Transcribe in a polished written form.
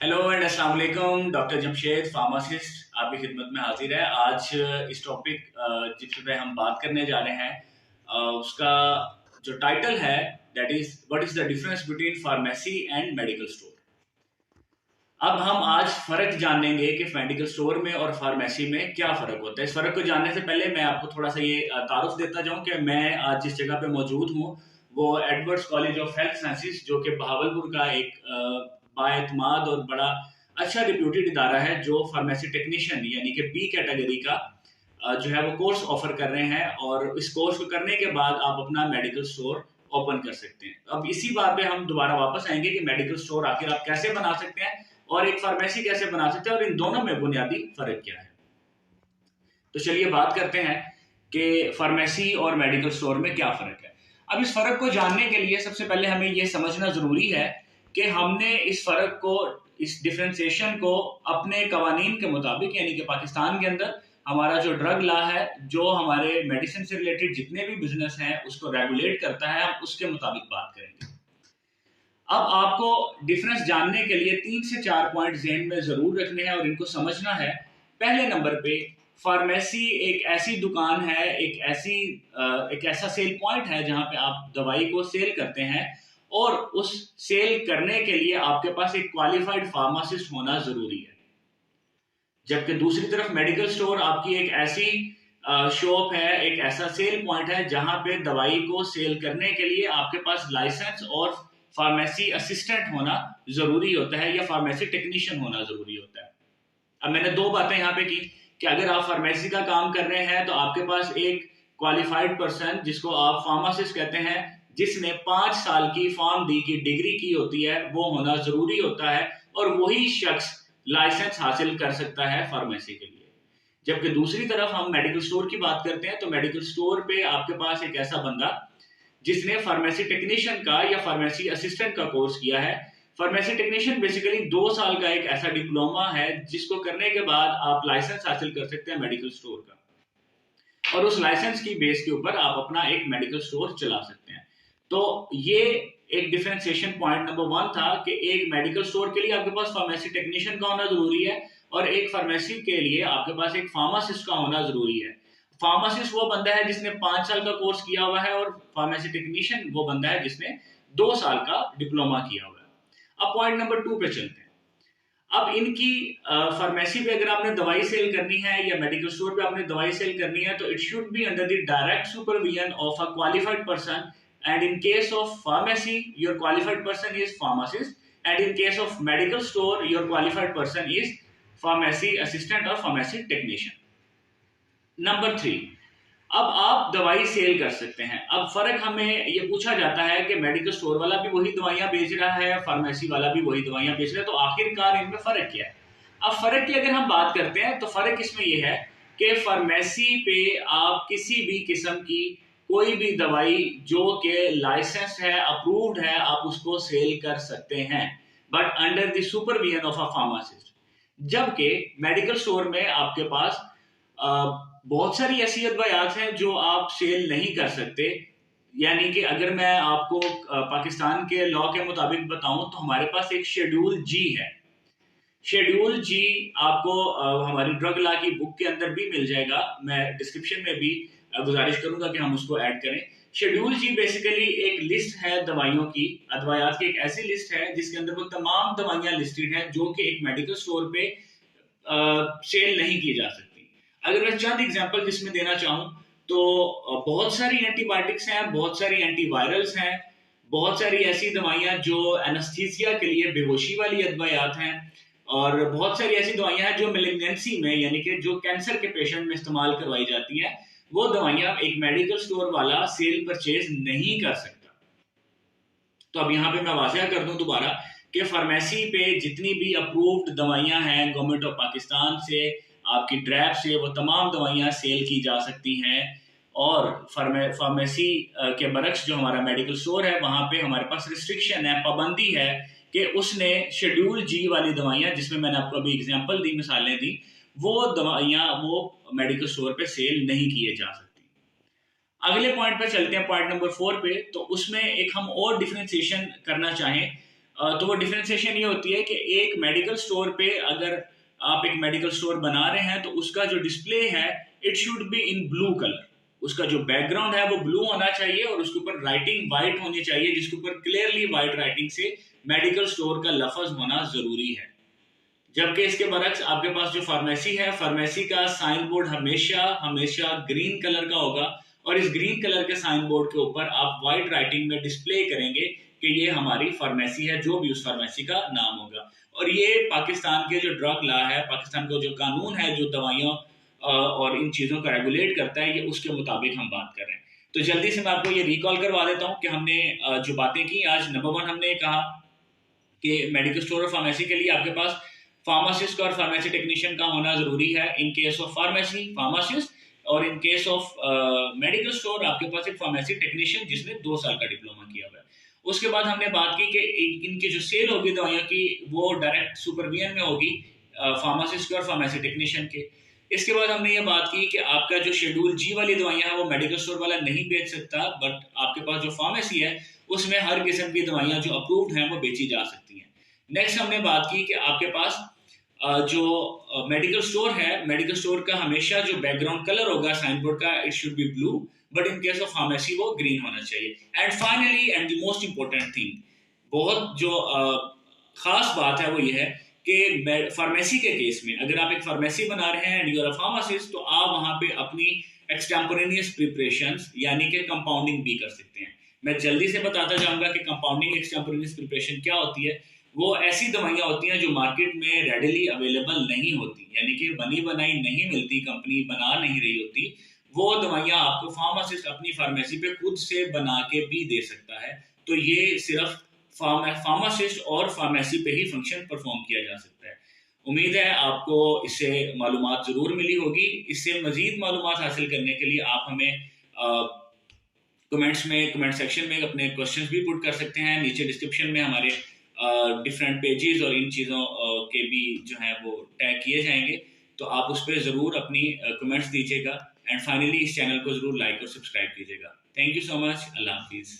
Hello and अस्सलाम वालेकुम। Doctor Jamshed pharmacist आपकी खिदमत में हाजिर है। आज इस टॉपिक जिस पे हम बात करने जा रहे हैं उसका जो टाइटल है that is what is the difference between pharmacy and medical store. अब हम आज फर्क जानेंगे कि मेडिकल स्टोर में और फार्मेसी में क्या फर्क होता है। इस फर्क को जानने से पहले मैं आपको थोड़ा सा ये तारुफ देता जाऊं कि मैं आज जिस जगह पे मौजूद हूँ वो Edwards college of health sciences जो कि बहावलपुर का एक बाएतमाद और बड़ा अच्छा रिप्यूटेड इदारा है जो फार्मेसी टेक्नीशियन यानी कि बी कैटेगरी का जो है वो कोर्स ऑफर कर रहे हैं और इस कोर्स को करने के बाद आप अपना मेडिकल स्टोर ओपन कर सकते हैं। अब इसी बात पे हम दोबारा वापस आएंगे कि मेडिकल स्टोर आखिर आप कैसे बना सकते हैं और एक फार्मेसी कैसे बना सकते हैं और इन दोनों में बुनियादी फर्क क्या है। तो चलिए बात करते हैं कि फार्मेसी और मेडिकल स्टोर में क्या फर्क है। अब इस फर्क को जानने के लिए सबसे पहले हमें यह समझना जरूरी है कि हमने इस फर्क को, इस डिफ्रेंसिएशन को अपने कवानीन के मुताबिक यानी कि पाकिस्तान के अंदर हमारा जो ड्रग लॉ है, जो हमारे मेडिसिन से रिलेटेड जितने भी बिजनेस हैं उसको रेगुलेट करता है, हम उसके मुताबिक बात करेंगे। अब आपको डिफरेंस जानने के लिए 3 से 4 पॉइंट ज़हन में जरूर रखने हैं और इनको समझना है। पहले नंबर पे फार्मेसी एक ऐसी दुकान है, एक ऐसा सेल पॉइंट है जहां पे आप दवाई को सेल करते हैं और उस सेल करने के लिए आपके पास एक क्वालिफाइड फार्मासिस्ट होना जरूरी है। जबकि दूसरी तरफ मेडिकल स्टोर आपकी एक ऐसी शॉप है, एक ऐसा सेल पॉइंट है जहां पे दवाई को सेल करने के लिए आपके पास लाइसेंस और फार्मेसी असिस्टेंट होना जरूरी होता है या फार्मेसी टेक्नीशियन होना जरूरी होता है। अब मैंने दो बातें यहाँ पे की कि अगर आप फार्मेसी का काम कर रहे हैं तो आपके पास एक क्वालिफाइड पर्सन जिसको आप फार्मासिस्ट कहते हैं, जिसने 5 साल की फार्म डी की डिग्री की होती है, वो होना जरूरी होता है और वही शख्स लाइसेंस हासिल कर सकता है फार्मेसी के लिए। जबकि दूसरी तरफ हम मेडिकल स्टोर की बात करते हैं तो मेडिकल स्टोर पे आपके पास एक ऐसा बंदा जिसने फार्मेसी टेक्नीशियन का या फार्मेसी असिस्टेंट का कोर्स किया है। फार्मेसी टेक्नीशियन बेसिकली 2 साल का एक ऐसा डिप्लोमा है जिसको करने के बाद आप लाइसेंस हासिल कर सकते हैं मेडिकल स्टोर का और उस लाइसेंस की बेस के ऊपर आप अपना एक मेडिकल स्टोर चला सकते हैं। तो ये एक डिफरेंशिएशन पॉइंट नंबर 1 था कि एक मेडिकल स्टोर के लिए आपके पास फार्मेसी टेक्नीशियन का होना जरूरी है और एक फार्मेसी के लिए आपके पास एक फार्मासिस्ट का होना जरूरी है। फार्मासिस्ट वो बंदा है जिसने 5 साल का कोर्स किया हुआ है और फार्मेसी टेक्नीशियन वो बंदा है जिसने 2 साल का डिप्लोमा किया हुआ है। अब पॉइंट नंबर 2 पे चलते हैं। अब इनकी फार्मेसी पे अगर आपने दवाई सेल करनी है या मेडिकल स्टोर पे आपने दवाई सेल करनी है तो it should be under the direct supervision of a qualified person and in case of pharmacy your qualified person is pharmacist and in case of medical store your qualified person is pharmacy assistant और pharmacy technician. Number 3, अब आप दवाई cell कर सकते हैं। अब फर्क हमें ये पूछा जाता है कि मेडिकल स्टोर वाला भी वही दवाइयां बेच रहा है, फार्मेसी वाला भी वही दवाइयां बेच रहा है, तो आखिरकार इनमें फर्क क्या है। अब फर्क की अगर हम बात करते हैं तो फर्क इसमें यह है कि फार्मेसी पे आप किसी भी किस्म की कोई भी दवाई जो कि लाइसेंस है, अप्रूव्ड है, आप उसको सेल कर सकते हैं but under the supervision of a pharmacist. जबकि मेडिकल स्टोर में आपके पास बहुत सारी ऐसी अद्वयात हैं जो आप सेल नहीं कर सकते। यानी कि अगर मैं आपको पाकिस्तान के लॉ के मुताबिक बताऊं तो हमारे पास एक शेड्यूल जी है। शेड्यूल जी आपको हमारी ड्रग लॉ की बुक के अंदर भी मिल जाएगा। मैं डिस्क्रिप्शन में भी गुजारिश करूंगा कि हम उसको ऐड करें। शेड्यूल जी बेसिकली एक लिस्ट है दवाइयों की, अद्वयात की एक ऐसी लिस्ट है जिसके अंदर वो तमाम दवाइयां लिस्टेड हैं जो कि एक मेडिकल स्टोर पे सेल नहीं की जा सकती। अगर मैं चंद एग्जांपल जिसमें देना चाहूं तो बहुत सारी एंटीबायोटिक्स हैं, बहुत सारी एंटीवायरल्स हैं, बहुत सारी ऐसी दवाइयां जो एनेस्थीसिया के लिए बेहोशी वाली अद्वयात हैं और बहुत सारी ऐसी दवाइयां हैं जो मेलिग्नेंसी में यानी कि जो कैंसर के पेशेंट में इस्तेमाल करवाई जाती हैं। वो दवाइयां एक मेडिकल स्टोर वाला सेल परचेज नहीं कर सकता। तो अब यहाँ पे मैं वाज़ेह कर दूं दोबारा कि फार्मेसी पे जितनी भी अप्रूव्ड दवाइयां हैं गवर्नमेंट ऑफ पाकिस्तान से, आपकी ड्रैप से, वो तमाम दवाइयां सेल की जा सकती हैं और फार्मेसी के बरक्स जो हमारा मेडिकल स्टोर है वहां पे हमारे पास रिस्ट्रिक्शन है, पाबंदी है कि उसने शेड्यूल जी वाली दवाइयां जिसमें मैंने आपको अभी एग्जांपल दी, मिसालें दी, वो दवाइयां वो मेडिकल स्टोर पे सेल नहीं किए जा सकती। अगले पॉइंट पे चलते हैं, पॉइंट नंबर 4 पे। तो उसमें एक हम और डिफरेंशिएशन करना चाहें तो वो डिफ्रेंसिएशन ये होती है कि एक मेडिकल स्टोर पे अगर आप एक मेडिकल स्टोर बना रहे हैं तो उसका जो डिस्प्ले है it should be in blue colour. उसका जो बैकग्राउंड है वो ब्लू होना चाहिए और उसके ऊपर राइटिंग व्हाइट होनी चाहिए, जिसके ऊपर क्लियरली व्हाइट राइटिंग से मेडिकल स्टोर का लफ्ज होना जरूरी है। जबकि इसके बरक्स आपके पास जो फार्मेसी है, फार्मेसी का साइन बोर्ड हमेशा हमेशा ग्रीन कलर का होगा और इस ग्रीन कलर के साइन बोर्ड के ऊपर आप व्हाइट राइटिंग में डिस्प्ले करेंगे कि ये हमारी फार्मेसी है, जो भी उस फार्मेसी का नाम होगा। और ये पाकिस्तान के जो ड्रग लॉ है, पाकिस्तान का जो कानून है जो दवाइयों और इन चीज़ों को रेगुलेट करता है, ये उसके मुताबिक हम बात कर रहे हैं। तो जल्दी से मैं आपको ये रिकॉल करवा देता हूँ कि हमने जो बातें की आज। नंबर 1 हमने कहा कि मेडिकल स्टोर और फार्मेसी के लिए आपके पास फार्मासिस्ट और फार्मेसी टेक्नीशियन का होना जरूरी है। In case of pharmacy pharmacist और in case of medical store आपके पास एक फार्मेसी टेक्नीशियन जिसने 2 साल का डिप्लोमा किया हुआ है। उसके बाद हमने बात की कि इनकी जो सेल होगी दवाइयों की वो डायरेक्ट सुपरविजन में होगी फार्मासिस्ट के और फार्मेसी टेक्नीशियन के। इसके बाद हमने ये बात की कि आपका जो शेड्यूल जी वाली दवाइयां हैं वो मेडिकल स्टोर वाला नहीं बेच सकता, बट आपके पास जो फार्मेसी है उसमें हर किस्म की दवाइयां जो अप्रूव्ड हैं वो बेची जा सकती हैं। नेक्स्ट हमने बात की कि आपके पास जो मेडिकल स्टोर है, मेडिकल स्टोर का हमेशा जो बैकग्राउंड कलर होगा साइन बोर्ड का it should be blue, but in case of pharmacy वो ग्रीन होना चाहिए। And finally and the most important thing, बहुत जो खास बात है वो ये है कि फार्मेसी के केस में अगर आप एक फार्मेसी बना रहे हैं and you are a pharmacist, तो आप वहां पे अपनी एक्सटेम्पोरेनियस प्रिपरेशंस यानी कि कंपाउंडिंग भी कर सकते हैं। मैं जल्दी से बताता जाऊंगा कि कंपाउंडिंग एक्सटेम्पोरेनियस प्रिपरेशन क्या होती है। वो ऐसी दवाइयां होती हैं जो मार्केट में रेडिली अवेलेबल नहीं होती, यानी कि बनी बनाई नहीं मिलती, कंपनी बना नहीं रही होती। वो दवाइयां आपको फार्मासिस्ट अपनी फार्मेसी पे खुद से बना के भी दे सकता है। तो ये सिर्फ फार्मासिस्ट और फार्मेसी पे ही फंक्शन परफॉर्म किया जा सकता है। उम्मीद है आपको इससे मालूमात जरूर मिली होगी। इससे मजीद मालूमात हासिल करने के लिए आप हमें कमेंट सेक्शन में अपने क्वेश्चंस भी पुट कर सकते हैं। नीचे डिस्क्रिप्शन में हमारे डिफरेंट पेजेस और इन चीज़ों के भी जो है वो टैग किए जाएंगे, तो आप उस पर ज़रूर अपनी कमेंट्स दीजिएगा। एंड फाइनली इस चैनल को ज़रूर लाइक और सब्सक्राइब कीजिएगा। Thank you so much. अल्लाह हाफिज़।